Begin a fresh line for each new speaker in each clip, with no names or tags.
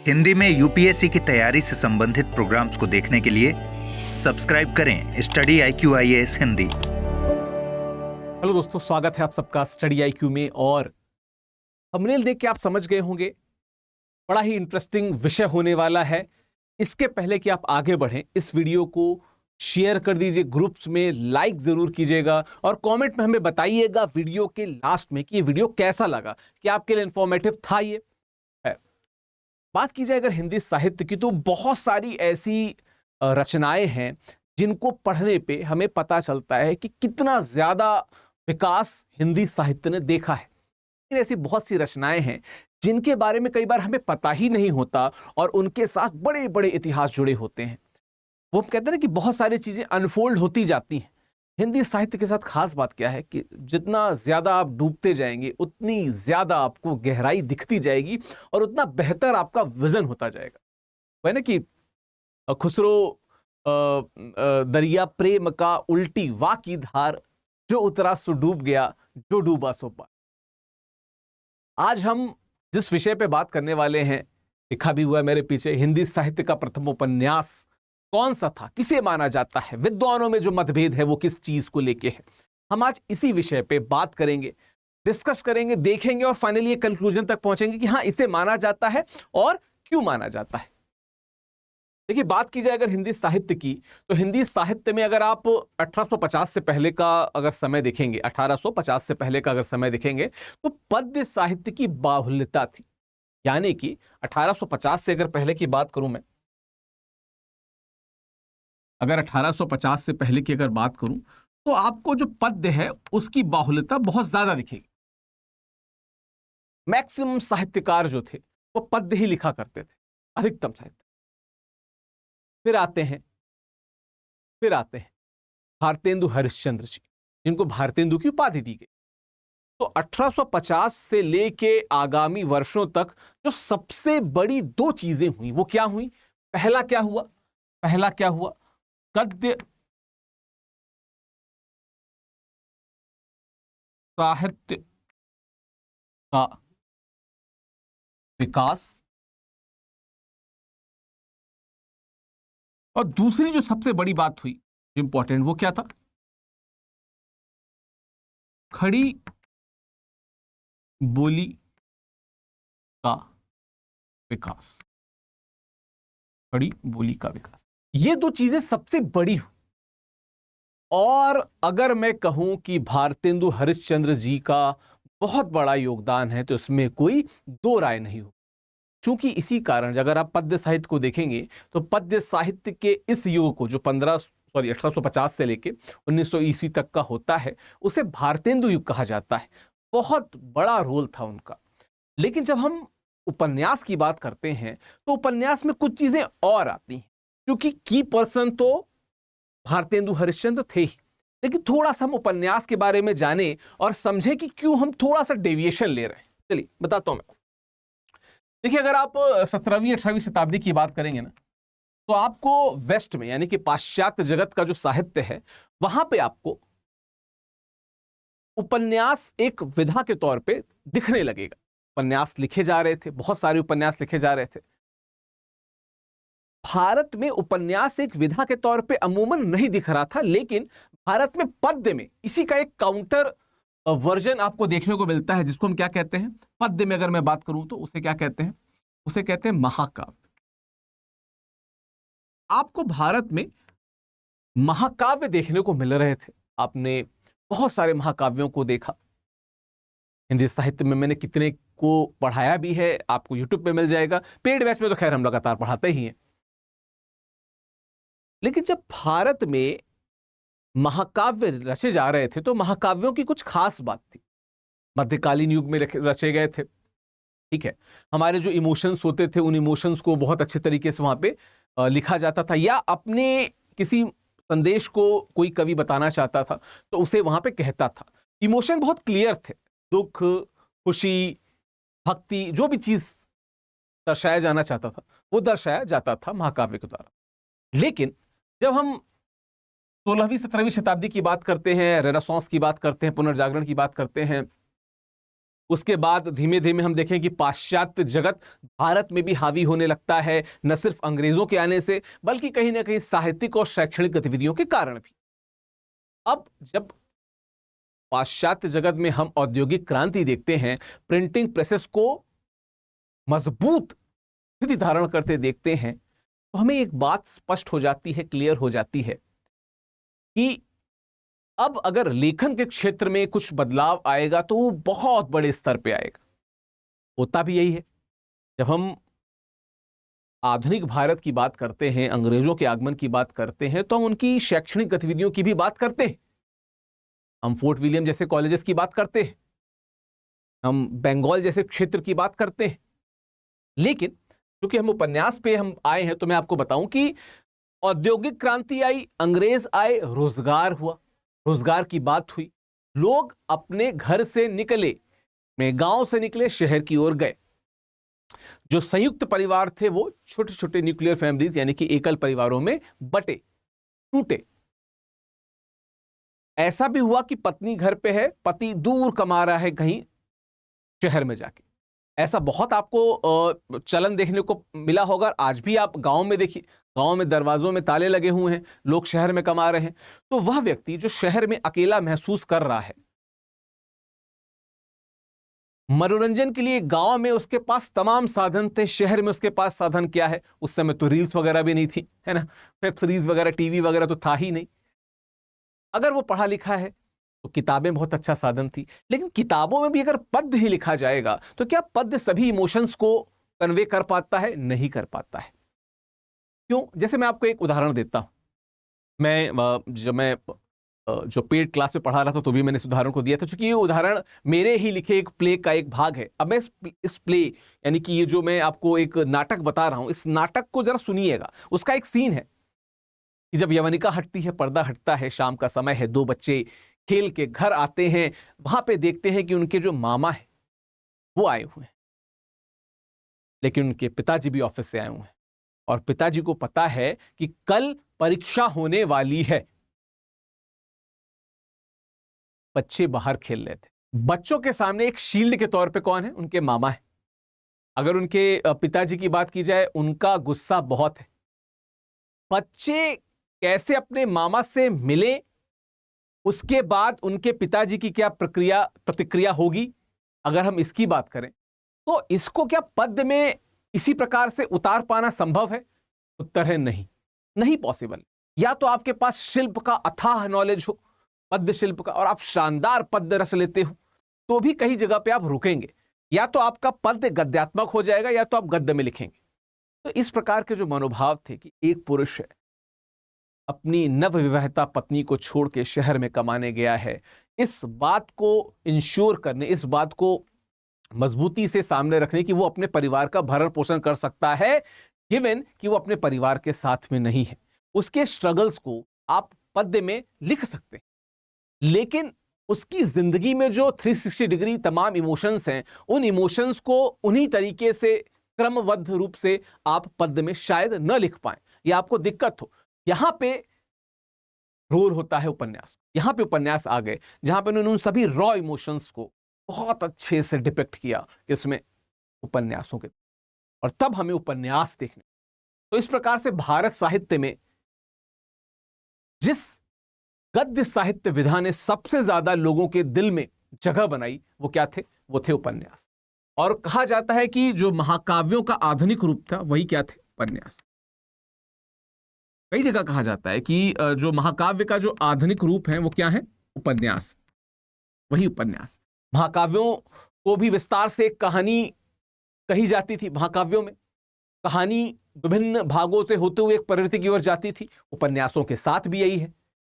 हिंदी में यूपीएससी की तैयारी से संबंधित प्रोग्राम्स को देखने के लिए सब्सक्राइब करें study IQ IAS Hindi.
Hello दोस्तों, स्वागत है आप सबका स्टडी IQ में। और थंबनेल देख के आप समझ गए होंगे बड़ा ही इंटरेस्टिंग विषय होने वाला है। इसके पहले कि आप आगे बढ़ें, इस वीडियो को शेयर कर दीजिए, ग्रुप्स में लाइक जरूर कीजिएगा और कमेंट में हमें बताइएगा वीडियो के लास्ट में कि ये वीडियो कैसा लगा, कि आपके लिए इंफॉर्मेटिव था। ये है बात की जाए अगर हिंदी साहित्य की, तो बहुत सारी ऐसी रचनाएं हैं जिनको पढ़ने पे हमें पता चलता है कि कितना ज्यादा विकास हिंदी साहित्य ने देखा है। लेकिन ऐसी बहुत सी रचनाएं हैं जिनके बारे में कई बार हमें पता ही नहीं होता और उनके साथ बड़े बड़े इतिहास जुड़े होते हैं। वो हम कहते हैं ना कि बहुत सारी चीजें अनफोल्ड होती जाती हैं। हिंदी साहित्य के साथ खास बात क्या है कि जितना ज्यादा आप डूबते जाएंगे उतनी ज्यादा आपको गहराई दिखती जाएगी और उतना बेहतर आपका विजन होता जाएगा। वो है ना कि खुसरो दरिया प्रेम का उल्टी वा की धार, जो उतरा सो डूब गया, जो डूबा सो पार। आज हम जिस विषय पे बात करने वाले हैं, लिखा भी हुआ है मेरे पीछे, हिंदी साहित्य का प्रथम उपन्यास कौन सा था, किसे माना जाता है, विद्वानों में जो मतभेद है वो किस चीज को लेके है। हम आज इसी विषय पे बात करेंगे, डिस्कस करेंगे, देखेंगे और फाइनली ये कंक्लूजन तक पहुंचेंगे कि हाँ, इसे माना जाता है और क्यों माना जाता है। देखिए, बात की जाए अगर हिंदी साहित्य की, तो हिंदी साहित्य में अगर आप 1850 से पहले का अगर समय देखेंगे, 1850 से पहले का अगर समय देखेंगे, तो पद्य साहित्य की बाहुल्यता थी। यानी कि 1850 से अगर पहले की बात करूं मैं, अगर 1850 से पहले की अगर बात करूं, तो आपको जो पद्य है उसकी बाहुल्यता बहुत ज्यादा दिखेगी। मैक्सिमम साहित्यकार जो थे वो पद्य ही लिखा करते थे, अधिकतम साहित्य। फिर आते हैं भारतेंदु हरिश्चंद्र जी, जिनको भारतेंदु की उपाधि दी गई। तो 1850 से लेके आगामी वर्षों तक जो सबसे बड़ी दो चीजें हुई वो क्या हुई? पहला क्या हुआ? गद्य साहित्य का विकास, और दूसरी जो सबसे बड़ी बात हुई, इंपॉर्टेंट, वो क्या था? खड़ी बोली का विकास। खड़ी बोली का विकास, ये दो चीजें सबसे बड़ी हुई। और अगर मैं कहूं कि भारतेंदु हरिश्चंद्र जी का बहुत बड़ा योगदान है, तो इसमें कोई दो राय नहीं हो। चूंकि इसी कारण अगर आप पद्य साहित्य को देखेंगे, तो पद्य साहित्य के इस युग को जो 1850 से लेके 1900 ईस्वी तक का होता है, उसे भारतेंदु युग कहा जाता है। बहुत बड़ा रोल था उनका। लेकिन जब हम उपन्यास की बात करते हैं, तो उपन्यास में कुछ चीजें और आती हैं, क्योंकि की पर्सन तो भारतेंदु हरिश्चंद्र थे ही। लेकिन थोड़ा सा हम उपन्यास के बारे में जाने और समझे कि क्यों हम थोड़ा सा डेविएशन ले रहे हैं। चलिए बताता हूं मैं। देखिए, अगर आप 17वीं 18वीं शताब्दी की बात करेंगे ना, तो आपको वेस्ट में, यानी कि पाश्चात्य जगत का जो साहित्य है, वहां पे आपको उपन्यास एक विधा के तौर पे दिखने लगेगा। उपन्यास लिखे जा रहे थे, बहुत सारे उपन्यास लिखे जा रहे थे। भारत में उपन्यास एक विधा के तौर पे अमूमन नहीं दिख रहा था, लेकिन भारत में पद्य में इसी का एक काउंटर वर्जन आपको देखने को मिलता है, जिसको हम क्या कहते हैं? पद्य में अगर मैं बात करूं तो उसे क्या कहते हैं? उसे कहते हैं महाकाव्य। आपको भारत में महाकाव्य देखने को मिल रहे थे। आपने बहुत सारे महाकाव्यों को देखा। हिंदी साहित्य में मैंने कितने को पढ़ाया भी है, आपको यूट्यूब पे मिल जाएगा। पेड बैच में तो खैर हम लगातार पढ़ाते ही हैं। लेकिन जब भारत में महाकाव्य रचे जा रहे थे, तो महाकाव्यों की कुछ खास बात थी। मध्यकालीन युग में रचे गए थे, ठीक है। हमारे जो इमोशंस होते थे, उन इमोशंस को बहुत अच्छे तरीके से वहां पे लिखा जाता था, या अपने किसी संदेश को कोई कवि बताना चाहता था तो उसे वहां पे कहता था। इमोशन बहुत क्लियर थे, दुख, खुशी, भक्ति, जो भी चीज दर्शाया जाना चाहता था वो दर्शाया जाता था महाकाव्य के द्वारा। लेकिन जब हम 16वीं 17वीं शताब्दी की बात करते हैं, रेनेसांस की बात करते हैं, पुनर्जागरण की बात करते हैं, उसके बाद धीमे धीमे हम देखें कि पाश्चात्य जगत भारत में भी हावी होने लगता है, न सिर्फ अंग्रेजों के आने से बल्कि कहीं ना कहीं साहित्यिक और शैक्षणिक गतिविधियों के कारण भी। अब जब पाश्चात्य जगत में हम औद्योगिक क्रांति देखते हैं, प्रिंटिंग प्रेसेस को मजबूत स्थिति धारण करते देखते हैं, तो हमें एक बात स्पष्ट हो जाती है, क्लियर हो जाती है कि अब अगर लेखन के क्षेत्र में कुछ बदलाव आएगा तो वो बहुत बड़े स्तर पे आएगा। होता भी यही है। जब हम आधुनिक भारत की बात करते हैं, अंग्रेजों के आगमन की बात करते हैं, तो हम उनकी शैक्षणिक गतिविधियों की भी बात करते हैं। हम फोर्ट विलियम जैसे कॉलेजेस की बात करते हैं, हम बंगाल जैसे क्षेत्र की बात करते हैं। लेकिन क्योंकि हम उपन्यास पे हम आए हैं, तो मैं आपको बताऊं कि औद्योगिक क्रांति आई, अंग्रेज आए, रोजगार हुआ, रोजगार की बात हुई, लोग अपने घर से निकले, अपने गांव से निकले, शहर की ओर गए। जो संयुक्त परिवार थे वो छोटे छोटे न्यूक्लियर फैमिलीज यानी कि एकल परिवारों में बटे, टूटे। ऐसा भी हुआ कि पत्नी घर पे है, पति दूर कमा रहा है कहीं शहर में जाके। ऐसा बहुत आपको चलन देखने को मिला होगा। आज भी आप गांव में देखिए, गांव में दरवाजों में ताले लगे हुए हैं, लोग शहर में कमा रहे हैं। तो वह व्यक्ति जो शहर में अकेला महसूस कर रहा है, मनोरंजन के लिए गांव में उसके पास तमाम साधन थे, शहर में उसके पास साधन क्या है? उस समय तो रील्स वगैरह भी नहीं थी, है ना, वेब सीरीज वगैरह, टीवी वगैरह तो था ही नहीं। अगर वो पढ़ा लिखा है तो किताबें बहुत अच्छा साधन थी। लेकिन किताबों में भी अगर पद्य ही लिखा जाएगा तो क्या पद्य सभी इमोशंस को कन्वे कर पाता है? नहीं कर पाता है। क्यों? जैसे मैं आपको एक उदाहरण देता हूं। मैं जो पेड क्लास में पढ़ा रहा था तो भी मैंने इस उदाहरण को दिया था, क्योंकि ये उदाहरण मेरे ही लिखे एक प्ले का एक भाग है। अब मैं इस प्ले यानी कि ये जो मैं आपको एक नाटक बता रहा हूं, इस नाटक को जरा सुनिएगा। उसका एक सीन है कि जब यवनिका हटती है, पर्दा हटता है, शाम का समय है, दो बच्चे खेल के घर आते हैं। वहां पे देखते हैं कि उनके जो मामा है वो आए हुए हैं, लेकिन उनके पिताजी भी ऑफिस से आए हुए हैं और पिताजी को पता है कि कल परीक्षा होने वाली है। बच्चे बाहर खेल रहे थे। बच्चों के सामने एक शील्ड के तौर पे कौन है? उनके मामा है। अगर उनके पिताजी की बात की जाए, उनका गुस्सा बहुत है। बच्चे कैसे अपने मामा से मिले, उसके बाद उनके पिताजी की क्या प्रतिक्रिया होगी, अगर हम इसकी बात करें तो इसको क्या पद्य में इसी प्रकार से उतार पाना संभव है? उत्तर है नहीं, नहीं पॉसिबल। या तो आपके पास शिल्प का अथाह नॉलेज हो, पद्य शिल्प का, और आप शानदार पद्य रच लेते हो, तो भी कई जगह पे आप रुकेंगे। या तो आपका पद्य गद्यात्मक हो जाएगा या तो आप गद्य में लिखेंगे। तो इस प्रकार के जो मनोभाव थे कि एक पुरुष है, अपनी नवविवाहिता पत्नी को छोड़ के शहर में कमाने गया है, इस बात को इंश्योर करने, इस बात को मजबूती से सामने रखने कि वो अपने परिवार का भरण पोषण कर सकता है, गिवन कि वो अपने परिवार के साथ में नहीं है। उसके स्ट्रगल्स को आप पद्य में लिख सकते हैं, लेकिन उसकी जिंदगी में जो 360 डिग्री तमाम इमोशंस हैं, उन इमोशंस को उन्हीं तरीके से क्रमबद्ध रूप से आप पद्य में शायद न लिख पाए, या आपको दिक्कत हो। यहां पे रोल होता है उपन्यास। यहां पे उपन्यास आ गए जहां पे उन्होंने उन सभी रॉ इमोशंस को बहुत अच्छे से डिपिक्ट किया, इसमें उपन्यासों के, और तब हमें उपन्यास देखने। तो इस प्रकार से भारत साहित्य में जिस गद्य साहित्य विधा ने सबसे ज्यादा लोगों के दिल में जगह बनाई, वो क्या थे? वो थे उपन्यास। और कहा जाता है कि जो महाकाव्यों का आधुनिक रूप था वही क्या थे? उपन्यास। कई जगह कहा जाता है कि जो महाकाव्य का जो आधुनिक रूप है वो क्या है? उपन्यास, वही उपन्यास। महाकाव्यों को भी विस्तार से कहानी कही जाती थी। महाकाव्यों में कहानी विभिन्न भागों से होते हुए एक प्रवृत्ति की ओर जाती थी। उपन्यासों के साथ भी यही है।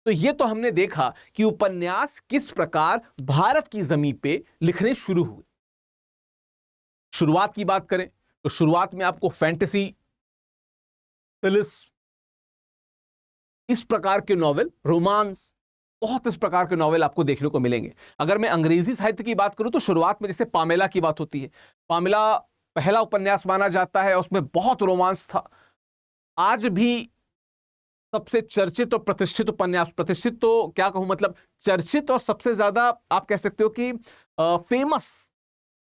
तो ये तो हमने देखा कि उपन्यास किस प्रकार भारत की जमीन पे लिखने शुरू हुए। शुरुआत की बात करें तो शुरुआत में आपको फैंटेसी, थ्रिलर्स, इस प्रकार के नॉवेल, रोमांस, बहुत इस प्रकार के नॉवेल आपको देखने को मिलेंगे। अगर मैं अंग्रेजी साहित्य की बात करूं तो शुरुआत में जैसे पामेला की बात होती है। पामेला पहला उपन्यास माना जाता है, उसमें बहुत रोमांस था। आज भी सबसे चर्चित और प्रतिष्ठित उपन्यास, प्रतिष्ठित तो क्या कहूं, मतलब चर्चित और सबसे ज्यादा आप कह सकते हो कि फेमस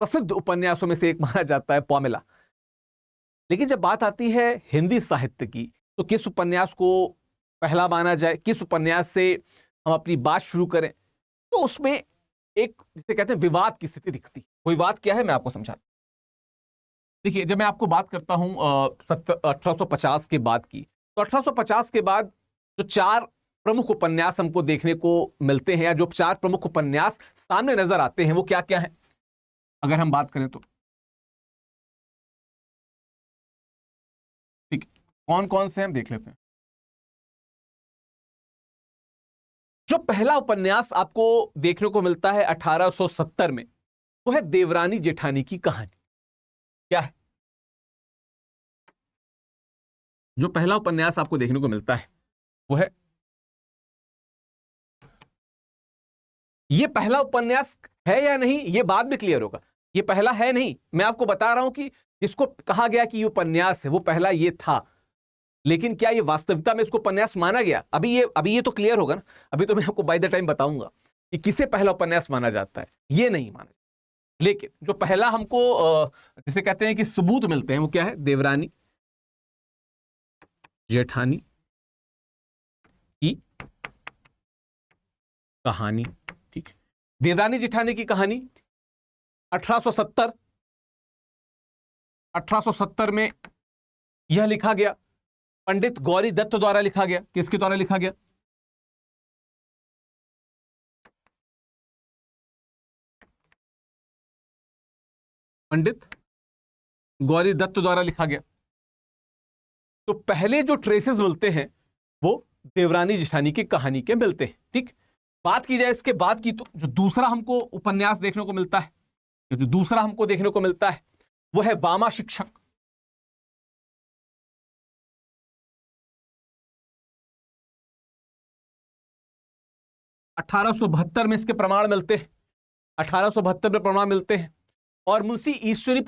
प्रसिद्ध उपन्यासों में से एक माना जाता है पॉमेला। लेकिन जब बात आती है हिंदी साहित्य की, तो किस उपन्यास को पहला माना जाए, किस उपन्यास से हम अपनी बात शुरू करें, तो उसमें एक जिसे कहते हैं विवाद की स्थिति दिखती है। वो विवाद क्या है, मैं आपको समझाता हूं। देखिए, जब मैं आपको बात करता हूं 1850 के बाद की, तो 1850 के बाद जो 4 प्रमुख उपन्यास हमको देखने को मिलते हैं, या जो 4 प्रमुख उपन्यास सामने नजर आते हैं, वो क्या क्या है अगर हम बात करें तो? ठीक, कौन कौन से हम देख लेते हैं। जो पहला उपन्यास आपको देखने को मिलता है 1870 में, वो है देवरानी जेठानी की कहानी। क्या है जो पहला उपन्यास आपको देखने को मिलता है? वो है, ये पहला उपन्यास है या नहीं, ये बाद में क्लियर होगा। ये पहला है नहीं, मैं आपको बता रहा हूं कि जिसको कहा गया कि ये उपन्यास है, वो पहला ये था। लेकिन क्या ये वास्तविकता में इसको उपन्यास माना गया? अभी ये तो क्लियर होगा ना। अभी तो मैं आपको बाय द टाइम बताऊंगा कि किसे पहला उपन्यास माना जाता है, ये नहीं माना जाता। लेकिन जो पहला हमको जिसे कहते हैं कि सबूत मिलते हैं, वो क्या है? देवरानी जेठानी की कहानी। ठीक है, देवरानी जेठानी की कहानी 1870 में यह लिखा गया, पंडित गौरी दत्त द्वारा लिखा गया। किसके द्वारा लिखा गया? पंडित गौरी दत्त द्वारा लिखा गया। तो पहले जो ट्रेसेस मिलते हैं वो देवरानी जेठानी की कहानी के मिलते हैं। ठीक, बात की जाए इसके बाद की, तो जो दूसरा हमको उपन्यास देखने को मिलता है, जो दूसरा हमको देखने को मिलता है, वो है वामा शिक्षक। अठारह सौ बहत्तर में इसके प्रमाण मिलते हैं, 1872 में प्रमाण मिलते हैं। और मुंशी ईश्वरी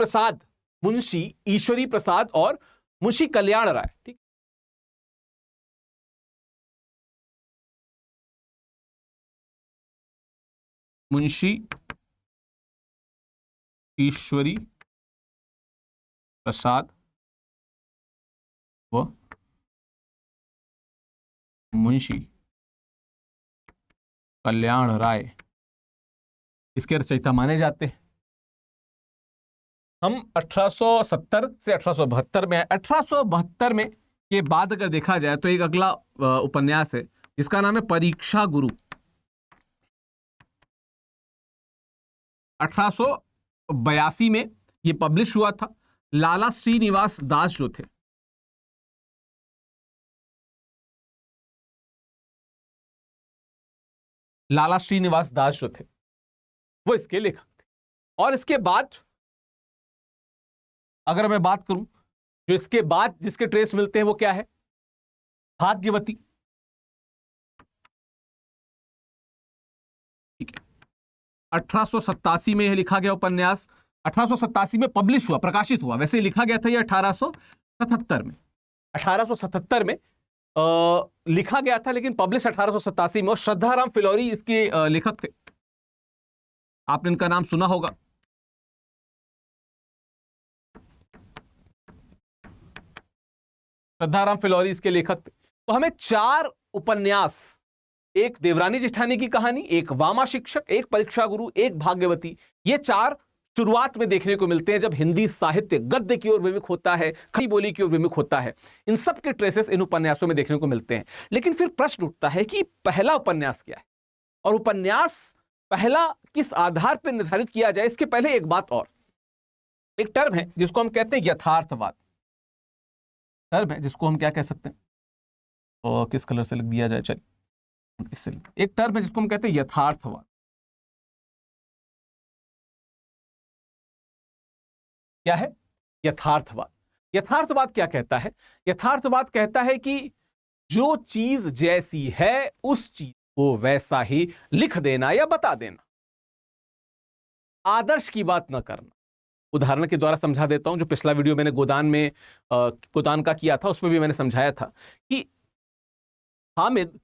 प्रसाद और मुंशी कल्याण राय। ठीक, मुंशी ईश्वरी प्रसाद व मुंशी कल्याण राय इसके रचयिता माने जाते हैं। हम 1870 से 1872 में, 1872 में के बाद अगर देखा जाए तो एक अगला उपन्यास है जिसका नाम है परीक्षा गुरु। 1882 में ये पब्लिश हुआ था। लाला श्रीनिवास दास जो थे, लाला श्रीनिवास दास जो थे वो इसके लेखक थे। और इसके बाद अगर मैं बात करूं, जो इसके बाद जिसके ट्रेस मिलते हैं वो क्या है? भाग्यवती। ठीक है, 1887 में यह लिखा गया उपन्यास, 1887 में पब्लिश हुआ, प्रकाशित हुआ। वैसे लिखा गया था यह 1877 में, 1877 में लिखा गया था, लेकिन पब्लिश 1887 में। और श्रद्धाराम फिलौरी इसके लेखक थे, आपने इनका नाम सुना होगा। श्रद्धाराम फिलौरी इसके लेखक थे। तो हमें 4 उपन्यास, एक देवरानी जेठानी की कहानी, एक वामा शिक्षक, एक परीक्षा गुरु, एक भाग्यवती, ये 4 शुरुआत में देखने को मिलते हैं जब हिंदी साहित्य गद्य की ओर विमुख होता है, खड़ी बोली की ओर विमुख होता है। इन सब के ट्रेसेस इन उपन्यासों में देखने को मिलते हैं। लेकिन फिर प्रश्न उठता है कि पहला उपन्यास क्या है, और उपन्यास पहला किस आधार पर निर्धारित किया जाए। इसके पहले एक बात और, एक टर्म है जिसको हम कहते हैं यथार्थवाद। टर्म है जिसको हम क्या कह सकते हैं, और किस कलर से लिख दिया जाए, चलिए इससे। एक टर्म है जिसको हम कहते हैं यथार्थवाद। क्या है यथार्थवाद? यथार्थवाद क्या कहता है? यथार्थवाद कहता है कि जो चीज जैसी है उस चीज को वैसा ही लिख देना या बता देना, आदर्श की बात ना करना। उदाहरण के द्वारा समझा देता हूं। जो पिछला वीडियो मैंने गोदान का किया था, उसमें भी मैंने समझाया था कि हामिद,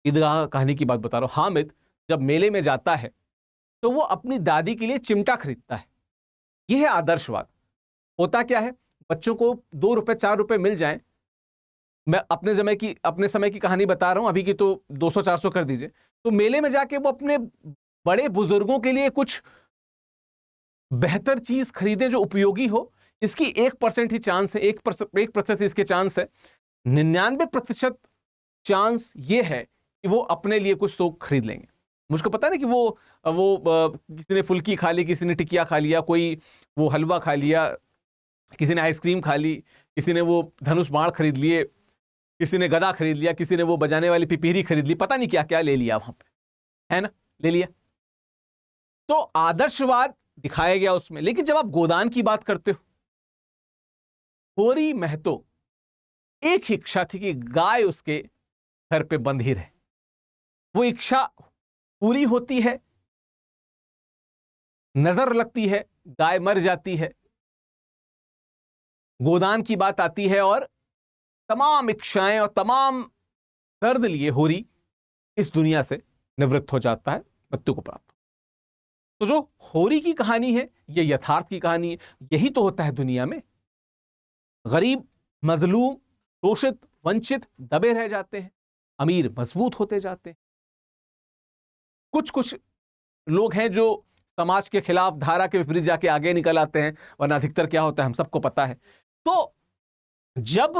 ईदगाह कहानी की बात बता रहा हूं, हामिद जब मेले में जाता है तो वो अपनी दादी के लिए चिमटा खरीदता है। यह है आदर्शवाद। होता क्या है, बच्चों को 2 रुपए 4 रुपए मिल जाएं, मैं अपने समय की कहानी बता रहा हूं, अभी की तो 200-400 कर दीजिए, तो मेले में जाके वो अपने बड़े बुजुर्गों के लिए कुछ बेहतर चीज खरीदें जो उपयोगी हो। इसकी 1% ही चांस है, 1% इसके चांस है। 99% चांस ये है कि वो अपने लिए कुछ तो खरीद लेंगे। मुझको पता है ना कि वो किसी ने फुल्की खा ली, किसी ने टिकिया खा लिया, कोई वो हलवा खा लिया, किसी ने आइसक्रीम खा ली, किसी ने वो धनुष बाण खरीद लिए, किसी ने गदा खरीद लिया, किसी ने वो बजाने वाली पिपीरी खरीद ली, पता नहीं क्या क्या ले लिया वहां पे, है ना, ले लिया। तो आदर्शवाद दिखाया गया उसमें। लेकिन जब आप गोदान की बात करते हो, होरी महतो एक ही इच्छा थी कि गाय उसके घर पे बंधी रहे। वो इच्छा पूरी होती है, नजर लगती है, गाय मर जाती है, गोदान की बात आती है और तमाम इच्छाएं और तमाम दर्द लिए होरी इस दुनिया से निवृत्त हो जाता है, मृत्यु को प्राप्त। तो जो होरी की कहानी है ये यथार्थ की कहानी है। यही तो होता है दुनिया में। गरीब, मजलूम, शोषित, वंचित दबे रह जाते हैं, अमीर मजबूत होते जाते हैं। कुछ कुछ लोग हैं जो समाज के खिलाफ, धारा के विपरीत जाके आगे निकल आते हैं, वरना अधिकतर क्या होता है हम सबको पता है। तो जब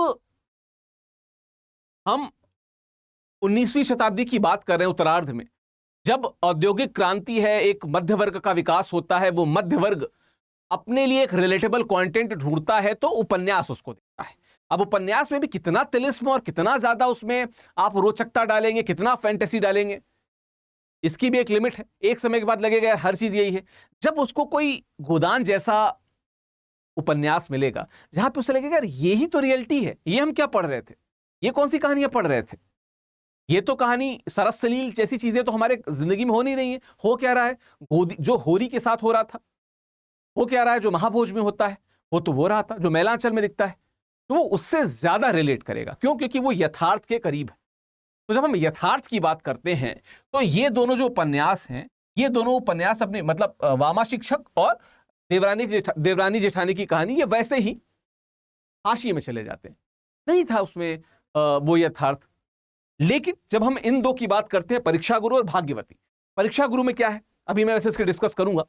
हम 19वीं शताब्दी की बात कर रहे हैं, उत्तरार्ध में, जब औद्योगिक क्रांति है, एक मध्य वर्ग का विकास होता है, वो मध्य वर्ग अपने लिए एक रिलेटेबल कंटेंट ढूंढता है, तो उपन्यास उसको देता है। अब उपन्यास में भी कितना तिलिस्म और कितना ज्यादा उसमें आप रोचकता डालेंगे, कितना फैंटेसी डालेंगे, इसकी भी एक लिमिट है। एक समय के बाद लगेगा यार हर चीज यही है। जब उसको कोई गोदान जैसा उपन्यास मिलेगा जहां पे उसे लगेगा यार यही तो रियलिटी है, ये हम क्या पढ़ रहे थे, ये कौन सी कहानियां पढ़ रहे थे, ये तो कहानी सरस सलील जैसी चीजें तो हमारे जिंदगी में हो नहीं रही है। हो क्या रहा है, जो होरी के साथ हो रहा था, हो क्या रहा है जो महाभोज में होता है, वो तो वो रहा था जो मैलांचल में दिखता है। तो वो उससे ज्यादा रिलेट करेगा। क्यों? क्योंकि वो यथार्थ के करीब है। तो जब हम यथार्थ की बात करते हैं तो ये दोनों जो उपन्यास हैं, ये दोनों उपन्यास अपने मतलब वामा शिक्षक और देवरानी जेठानी की कहानी, ये वैसे ही हाशिए में चले जाते हैं, नहीं था उसमें वो यथार्थ। लेकिन जब हम इन दो की बात करते हैं, परीक्षा गुरु और भाग्यवती, परीक्षा गुरु में क्या है, अभी मैं वैसे इसके डिस्कस करूंगा।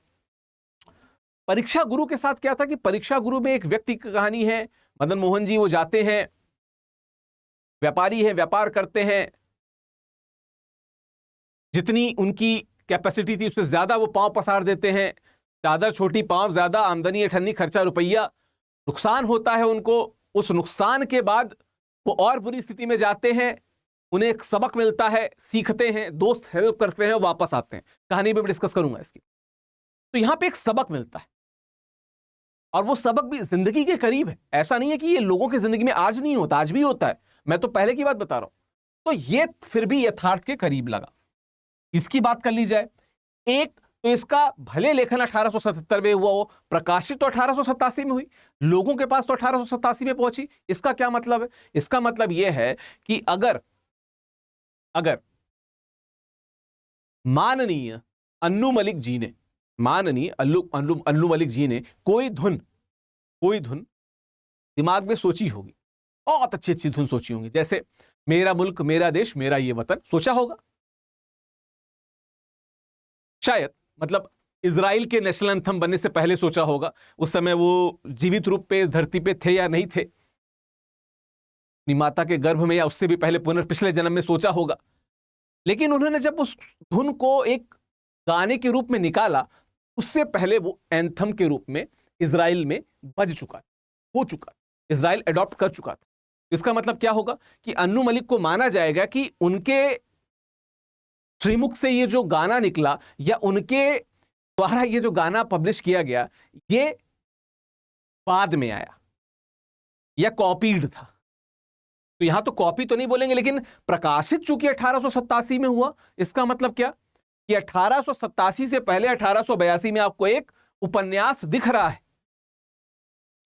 परीक्षा गुरु के साथ क्या था कि परीक्षा गुरु में एक व्यक्ति की कहानी है। मदन मोहन जी वो जाते हैं, व्यापारी है, व्यापार करते हैं, जितनी उनकी कैपेसिटी थी उससे ज्यादा वो पांव पसार देते हैं। चादर छोटी, पांव ज्यादा, आमदनी अठन्नी, खर्चा रुपया। नुकसान होता है उनको। उस नुकसान के बाद वो और बुरी स्थिति में जाते हैं, उन्हें एक सबक मिलता है, सीखते हैं, दोस्त हेल्प करते हैं, वापस आते हैं। कहानी में मैं डिस्कस करूंगा इसकी। तो यहां पे एक सबक मिलता है और वो सबक भी जिंदगी के करीब है। ऐसा नहीं है कि ये लोगों की जिंदगी में आज नहीं होता, आज भी होता है। मैं तो पहले की बात बता रहा हूं। तो ये फिर भी यथार्थ के करीब लगा। इसकी बात कर ली जाए, एक तो इसका भले लेखन 1877 में हुआ हो, प्रकाशित तो 1887 में हुई, लोगों के पास तो 1887 में पहुंची। इसका क्या मतलब है? इसका मतलब यह है कि अगर माननीय अन्नू मलिक जी ने, माननीय अन्नू मलिक जी ने कोई धुन दिमाग में सोची होगी, बहुत अच्छी अच्छी धुन सोची होंगी, जैसे मेरा मुल्क मेरा देश मेरा ये वतन, सोचा होगा शायद, मतलब इजराइल के नेशनल एंथम बनने से पहले सोचा होगा। उस समय वो जीवित रूप पे इस धरती पे थे या नहीं थे, अपनी माता के गर्भ में या उससे भी पहले पिछले जन्म में सोचा होगा। लेकिन उन्होंने जब उस धुन को एक गाने के रूप में निकाला, उससे पहले वो एंथम के रूप में इजराइल में बज चुका हो चुका, इजराइल अडॉप्ट कर चुका था। इसका मतलब क्या होगा कि अन्नू मलिक को माना जाएगा कि उनके श्रीमुख से ये जो गाना निकला या उनके द्वारा ये जो गाना पब्लिश किया गया, ये बाद में आया या कॉपीड था। तो यहां तो कॉपी तो नहीं बोलेंगे, लेकिन प्रकाशित चूंकि 1887 में हुआ, इसका मतलब क्या कि 1887 से पहले 1882 में आपको एक उपन्यास दिख रहा है।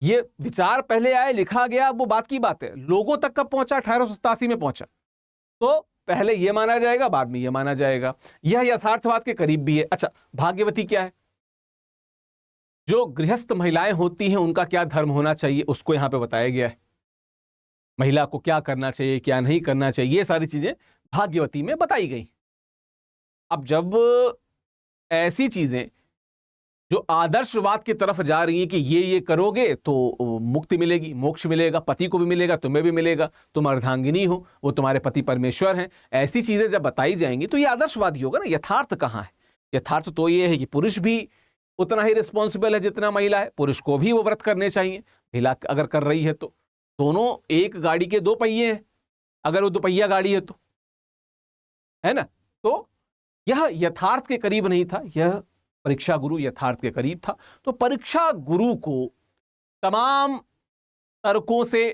ये विचार पहले आए, लिखा गया, वो बात की बात है। लोगों तक कब पहुंचा? 1887 में पहुंचा। तो पहले ये माना जाएगा, बाद में ये माना जाएगा। यह यथार्थवाद के करीब भी है। अच्छा, भाग्यवती क्या है? जो गृहस्थ महिलाएं होती हैं उनका क्या धर्म होना चाहिए उसको यहां पे बताया गया है। महिला को क्या करना चाहिए, क्या नहीं करना चाहिए, ये सारी चीजें भाग्यवती में बताई गई। अब जब ऐसी चीजें जो आदर्शवाद की तरफ जा रही हैं कि ये करोगे तो मुक्ति मिलेगी, मोक्ष मिलेगा, पति को भी मिलेगा, तुम्हें भी मिलेगा, तुम अर्धांगिनी हो, वो तुम्हारे पति परमेश्वर हैं, ऐसी चीजें जब बताई जाएंगी तो ये आदर्शवाद ही होगा ना। यथार्थ कहाँ है? यथार्थ तो ये है कि पुरुष भी उतना ही रिस्पॉन्सिबल है जितना महिला है, पुरुष को भी वो व्रत करने चाहिए। महिला अगर कर रही है तो दोनों एक गाड़ी के दो पहिए हैं, अगर वो दोपहिया गाड़ी है तो, है ना। तो यह यथार्थ के करीब नहीं था, यह परीक्षा गुरु यथार्थ के करीब था। तो परीक्षा गुरु को तमाम तर्कों से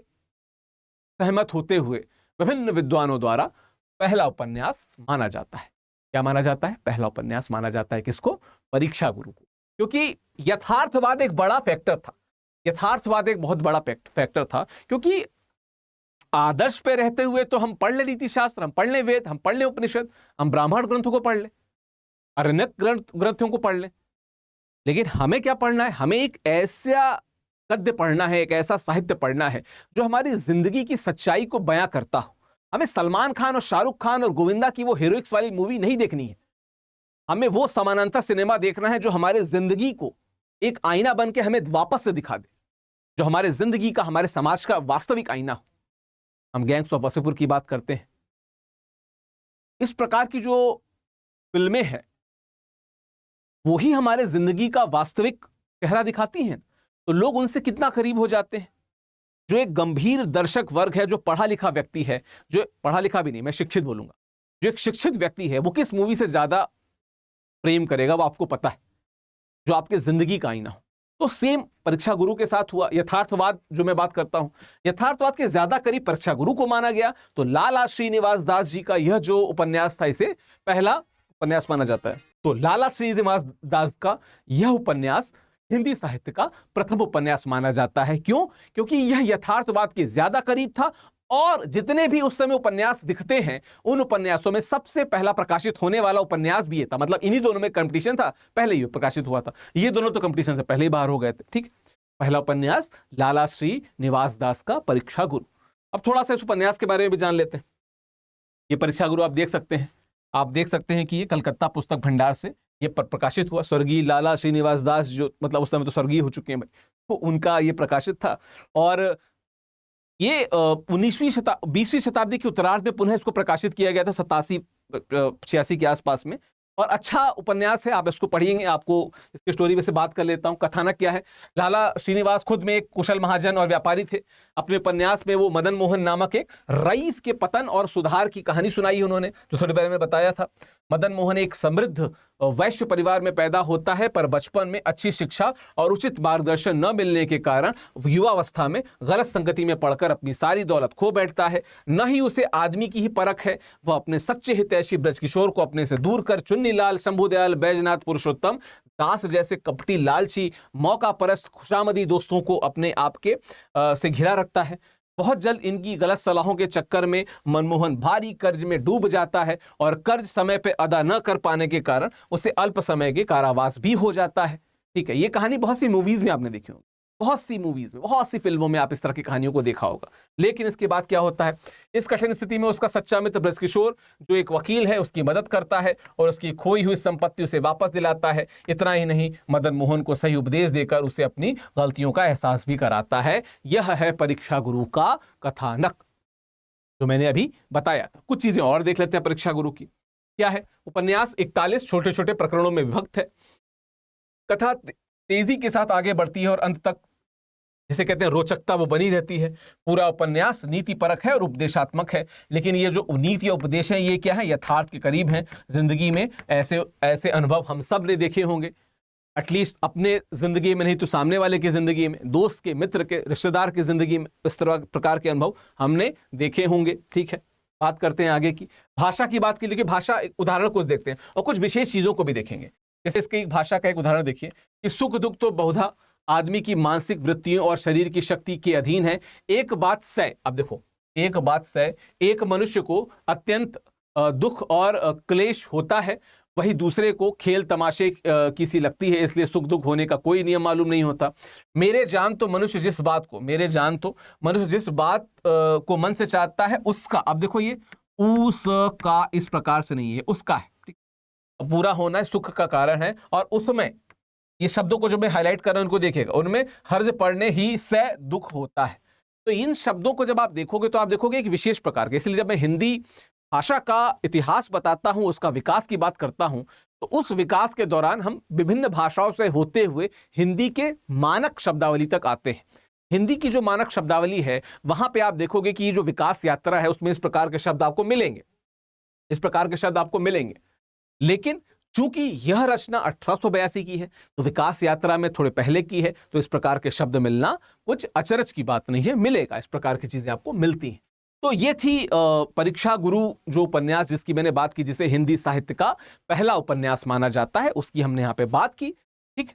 सहमत होते हुए विभिन्न विद्वानों द्वारा पहला उपन्यास माना जाता है। क्या माना जाता है? पहला उपन्यास माना जाता है। किसको? परीक्षा गुरु को। क्योंकि यथार्थवाद एक बड़ा फैक्टर था, यथार्थवाद एक बहुत बड़ा फैक्टर था। क्योंकि आदर्श पे रहते हुए तो हम पढ़ ले नीति शास्त्र, हम पढ़ ले वेद, हम पढ़ ले उपनिषद, हम ब्राह्मण ग्रंथों को पढ़ ले, अरण्यक ग्रंथों को पढ़ ले, लेकिन हमें क्या पढ़ना है? हमें एक ऐसा गद्य पढ़ना है, एक ऐसा साहित्य पढ़ना है जो हमारी जिंदगी की सच्चाई को बयां करता हो। हमें सलमान खान और शाहरुख खान और गोविंदा की वो हीरोइक्स वाली मूवी नहीं देखनी है, हमें वो समानांतर सिनेमा देखना है जो हमारे जिंदगी को एक आईना बन के हमें वापस से दिखा दे, जो हमारे जिंदगी का, हमारे समाज का वास्तविक आईना हो। हम गैंग्स ऑफ वासेपुर की बात करते हैं। इस प्रकार की जो फिल्में हैं वो ही हमारे जिंदगी का वास्तविक चेहरा दिखाती हैं, तो लोग उनसे कितना करीब हो जाते हैं। जो एक गंभीर दर्शक वर्ग है, जो पढ़ा लिखा व्यक्ति है, जो पढ़ा लिखा भी नहीं, मैं शिक्षित बोलूंगा, जो एक शिक्षित व्यक्ति है, वो किस मूवी से ज्यादा प्रेम करेगा वो आपको पता है, जो आपके जिंदगी का आईना हो। तो सेम परीक्षा गुरु के साथ हुआ। यथार्थवाद जो मैं बात करता हूं, यथार्थवाद के ज्यादा करीब परीक्षा गुरु को माना गया। तो लाला श्रीनिवास दास जी का यह जो उपन्यास था, इसे पहला उपन्यास माना जाता है। तो लाला श्रीनिवास दास का यह उपन्यास हिंदी साहित्य का प्रथम उपन्यास माना जाता है। क्यों? क्योंकि यह यथार्थवाद के ज्यादा करीब था, और जितने भी उस समय उपन्यास दिखते हैं उन उपन्यासों में सबसे पहला प्रकाशित होने वाला उपन्यास भी ये था। मतलब इन्हीं दोनों में कंपटीशन था, पहले ही प्रकाशित हुआ था। ये दोनों तो कंपटीशन से पहले ही बाहर हो गए थे। ठीक, पहला उपन्यास लाला श्रीनिवास दास का परीक्षा गुरु। अब थोड़ा सा इस उपन्यास के बारे में भी जान लेते हैं। ये परीक्षा गुरु आप देख सकते हैं, आप देख सकते हैं कि ये कलकत्ता पुस्तक भंडार से ये प्रकाशित हुआ। स्वर्गीय लाला श्रीनिवास दास, जो मतलब उस समय तो स्वर्गीय हो चुके हैं भाई, तो उनका ये प्रकाशित था। और ये 20वीं शताब्दी के उत्तरार्ध में पुनः इसको प्रकाशित किया गया था, 87-86 के आसपास में। और अच्छा उपन्यास है, आप इसको पढ़ेंगे, आपको इसकी स्टोरी में से बात कर लेता हूं। कथानक क्या है? लाला श्रीनिवास खुद में एक कुशल महाजन और व्यापारी थे। अपने उपन्यास में वो मदन मोहन नामक एक रईस के पतन और सुधार की कहानी सुनाई उन्होंने, जो थोड़ी देर में बताया था। मदन मोहन एक समृद्ध वैश्य परिवार में पैदा होता है, पर बचपन में अच्छी शिक्षा और उचित मार्गदर्शन न मिलने के कारण युवावस्था में गलत संगति में पड़कर अपनी सारी दौलत खो बैठता है। न ही उसे आदमी की ही परख है, वह अपने सच्चे हितैषी ब्रजकिशोर को अपने से दूर कर चुन्नीलाल, शंभुदयाल, बैजनाथ, पुरुषोत्तम दास जैसे कपटी, लालची, मौका परस्त, खुशामदी दोस्तों को अपने आप के से घिरा रखता है। बहुत जल्द इनकी गलत सलाहों के चक्कर में मनमोहन भारी कर्ज में डूब जाता है, और कर्ज समय पे अदा न कर पाने के कारण उसे अल्प समय के कारावास भी हो जाता है। ठीक है, ये कहानी बहुत सी मूवीज में आपने देखी होगी, बहुत सी मूवीज में, बहुत सी फिल्मों में आप इस तरह की कहानियों को देखा होगा। लेकिन इसके बाद क्या होता है? इस कठिन स्थिति में उसका सच्चा मित्र ब्रजकिशोर, जो एक वकील है, उसकी मदद करता है और उसकी खोई हुई संपत्ति उसे वापस दिलाता है। इतना ही नहीं, मदन मोहन को सही उपदेश देकर उसे अपनी गलतियों का एहसास भी कराता है। यह है परीक्षा गुरु का कथानक, जो मैंने अभी बताया था। कुछ चीजें और देख लेते हैं परीक्षा गुरु की। क्या है? उपन्यास 41 छोटे छोटे प्रकरणों में विभक्त है। कथा तेजी के साथ आगे बढ़ती है और अंत तक, जिसे कहते हैं रोचकता, वो बनी रहती है। पूरा उपन्यास नीति परक है और उपदेशात्मक है। लेकिन ये जो नीति और उपदेश हैं, ये क्या है? यथार्थ के करीब हैं। जिंदगी में ऐसे ऐसे अनुभव हम सब ने देखे होंगे, एटलीस्ट अपने जिंदगी में नहीं तो सामने वाले की जिंदगी में, दोस्त के, मित्र के, रिश्तेदार की जिंदगी में इस तरह प्रकार के अनुभव हमने देखे होंगे। ठीक है, बात करते हैं आगे की। भाषा की बात की, लेकिन भाषा उदाहरण कुछ देखते हैं और कुछ विशेष चीजों को भी देखेंगे। जैसे इसकी भाषा का एक उदाहरण देखिए कि सुख दुख तो बहुधा आदमी की मानसिक वृत्तियों और शरीर की शक्ति के अधीन है। एक बात सै, अब देखो, एक बात सै, एक मनुष्य को अत्यंत दुख और क्लेश होता है वही दूसरे को खेल तमाशे की सी लगती है, इसलिए सुख दुख होने का कोई नियम मालूम नहीं होता। मेरे जान तो मनुष्य जिस बात को मन से चाहता है उसका, अब देखो ये उसका इस प्रकार से नहीं है, उसका है, ठीक, पूरा होना है, सुख का कारण है। और उसमें ये शब्दों को जो मैं हाईलाइट कर रहा हूं उनको देखिएगा, उनमें हर्ज पड़ने ही से दुख होता है। तो इन शब्दों को जब आप देखोगे तो आप देखोगे एक विशेष प्रकार के, इसलिए जब मैं हिंदी भाषा का इतिहास बताता हूं, उसका विकास की बात करता हूं, तो उस विकास के दौरान हम विभिन्न भाषाओं से होते हुए हिंदी के मानक शब्दावली तक आते हैं। हिंदी की जो मानक शब्दावली है वहां पे आप देखोगे कि ये जो विकास यात्रा है उसमें इस प्रकार के शब्द आपको मिलेंगे, लेकिन चूंकि यह रचना 1882 की है तो विकास यात्रा में थोड़े पहले की है, तो इस प्रकार के शब्द मिलना कुछ अचरज की बात नहीं है, मिलेगा, इस प्रकार की चीजें आपको मिलती हैं। तो ये थी परीक्षा गुरु जो उपन्यास जिसकी मैंने बात की, जिसे हिंदी साहित्य का पहला उपन्यास माना जाता है, उसकी हमने यहाँ पे बात की। ठीक,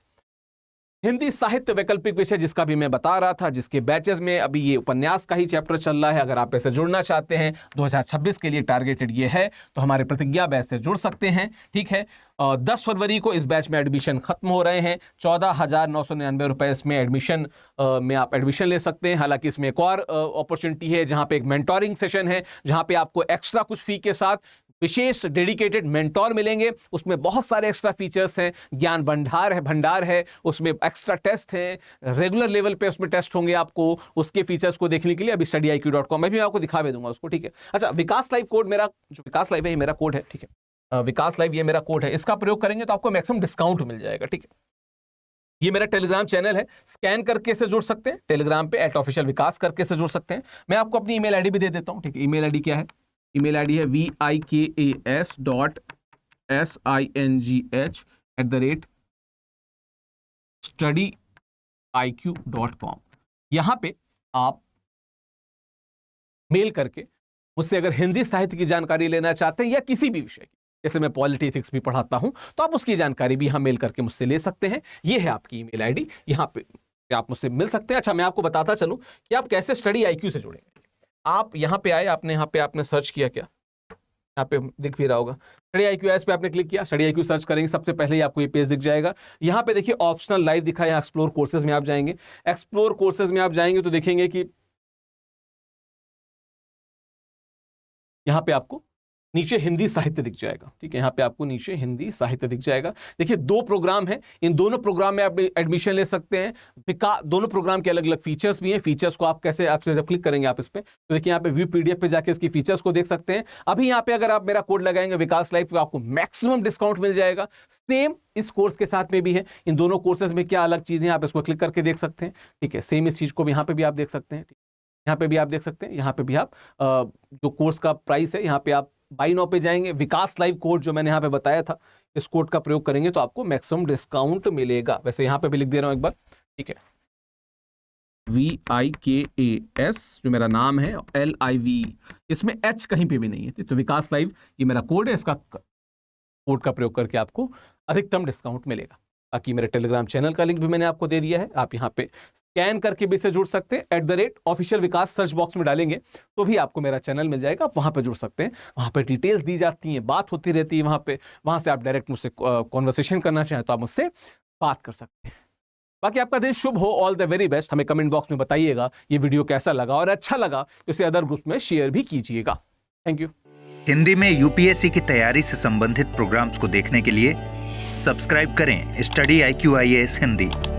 हिंदी साहित्य वैकल्पिक विषय जिसका भी मैं बता रहा था, जिसके बैचेस में अभी ये उपन्यास का ही चैप्टर चल रहा है। अगर आप ऐसे जुड़ना चाहते हैं, 2026 के लिए टारगेटेड ये है, तो हमारे प्रतिज्ञा बैच से जुड़ सकते हैं। ठीक है, 10 फरवरी को इस बैच में एडमिशन खत्म हो रहे हैं। 14,999 रुपए इसमें एडमिशन में आप एडमिशन ले सकते हैं। हालांकि इसमें एक और अपॉर्चुनिटी है जहां पे एक मेंटोरिंग सेशन है, जहां पे आपको एक्स्ट्रा कुछ फी के साथ विशेष डेडिकेटेड मेंटोर मिलेंगे। उसमें बहुत सारे एक्स्ट्रा फीचर्स हैं, ज्ञान भंडार है, उसमें एक्स्ट्रा टेस्ट है, रेगुलर लेवल पे उसमें टेस्ट होंगे। आपको उसके फीचर्स को देखने के लिए अभी study.iq.com मैं भी आपको दिखा भी दूंगा उसको। ठीक है, अच्छा, विकास लाइव कोड मेरा, जो विकास लाइव है ये मेरा कोड है। ठीक है, विकास लाइव ये मेरा कोड है, इसका प्रयोग करेंगे तो आपको मैक्सिमम डिस्काउंट मिल जाएगा। ठीक है, ये मेरा टेलीग्राम चैनल है, स्कैन करके से जुड़ सकते हैं, टेलीग्राम पे @officialvikas करके से जुड़ सकते हैं। मैं आपको अपनी ईमेल आईडी भी दे देता हूँ। ठीक है, ईमेल आईडी क्या है? ईमेल आईडी है vikas.singh@study.iq.com। यहां पे आप मेल करके मुझसे अगर हिंदी साहित्य की जानकारी लेना चाहते हैं या किसी भी विषय की, जैसे मैं पॉलिटिक्स भी पढ़ाता हूं, तो आप उसकी जानकारी भी यहां मेल करके मुझसे ले सकते हैं। ये है आपकी ईमेल आईडी, यहां पे आप मुझसे मिल सकते हैं। अच्छा, मैं आपको बताता चलूं कि आप कैसे StudyIQ से जुड़ेंगे। आप यहां पे आए, आपने सर्च किया, क्या यहाँ पे दिख भी रहा होगा StudyIQ पे आपने क्लिक किया, StudyIQ सर्च करेंगे, सबसे पहले ही आपको ये पेज दिख जाएगा। यहाँ पे देखिए ऑप्शनल लाइव दिखा है, यहाँ एक्सप्लोर कोर्सेज में आप जाएंगे। एक्सप्लोर कोर्सेज में आप जाएंगे तो देखेंगे कि यहाँ पे आपको नीचे हिंदी साहित्य दिख जाएगा। ठीक है, यहाँ पे आपको नीचे हिंदी साहित्य दिख जाएगा। देखिए 2 प्रोग्राम हैं, इन दोनों प्रोग्राम में आप एडमिशन ले सकते हैं। दोनों प्रोग्राम के अलग अलग फीचर्स भी हैं। फीचर्स को आप कैसे, आप जब क्लिक करेंगे आप इस पे, तो देखिए यहाँ पे व्यू PDF पे जाके इसकी फीचर्स को देख सकते हैं। अभी यहाँ पे अगर आप मेरा कोड लगाएंगे विकास लाइव, तो आपको मैक्सिमम डिस्काउंट मिल जाएगा। सेम इस कोर्स के साथ में भी है। इन दोनों कोर्सेज में क्या अलग चीजें, आप इसको क्लिक करके देख सकते हैं। ठीक है, सेम इस चीज को भी यहाँ पे भी आप देख सकते हैं। यहाँ पे भी आप देख सकते हैं, यहाँ पे भी आप जो कोर्स का प्राइस है, यहाँ पे आप बाई नाउ पे जाएंगे, विकास लाइव कोड जो मैंने यहाँ पे बताया था, इस कोड का प्रयोग करेंगे तो आपको मैक्सिमम डिस्काउंट मिलेगा। वैसे यहाँ पे भी लिख दे रहा हूँ एक बार। ठीक है, VIKAS जो मेरा नाम है, LIV, इसमें H कहीं पे भी नहीं है। तो विकास लाइव ये मेरा कोड है, इसका कोड का प्रयोग करके आपको अधिकतम डिस्काउंट मिलेगा। बाकी मेरे टेलीग्राम चैनल का लिंक भी मैंने आपको दे दिया है, आप यहाँ पे स्कैन करके भी से जुड़ सकते हैं। @officialvikas सर्च बॉक्स में डालेंगे तो भी आपको मेरा चैनल मिल जाएगा, आप वहाँ पे जुड़ सकते हैं। वहाँ पे डिटेल्स दी जाती हैं, बात होती रहती है वहाँ से आप डायरेक्ट मुझसे कॉन्वर्सेशन करना चाहें तो आप मुझसे बात कर सकते हैं। बाकी आपका दिन शुभ हो, ऑल द वेरी बेस्ट। हमें कमेंट बॉक्स में बताइएगा ये वीडियो कैसा लगा, और अच्छा लगा तो इसे अदर ग्रुप में शेयर भी कीजिएगा। Thank you.
हिंदी में UPSC की तैयारी से संबंधित प्रोग्राम्स को देखने के लिए सब्सक्राइब करें StudyIQ IAS हिंदी।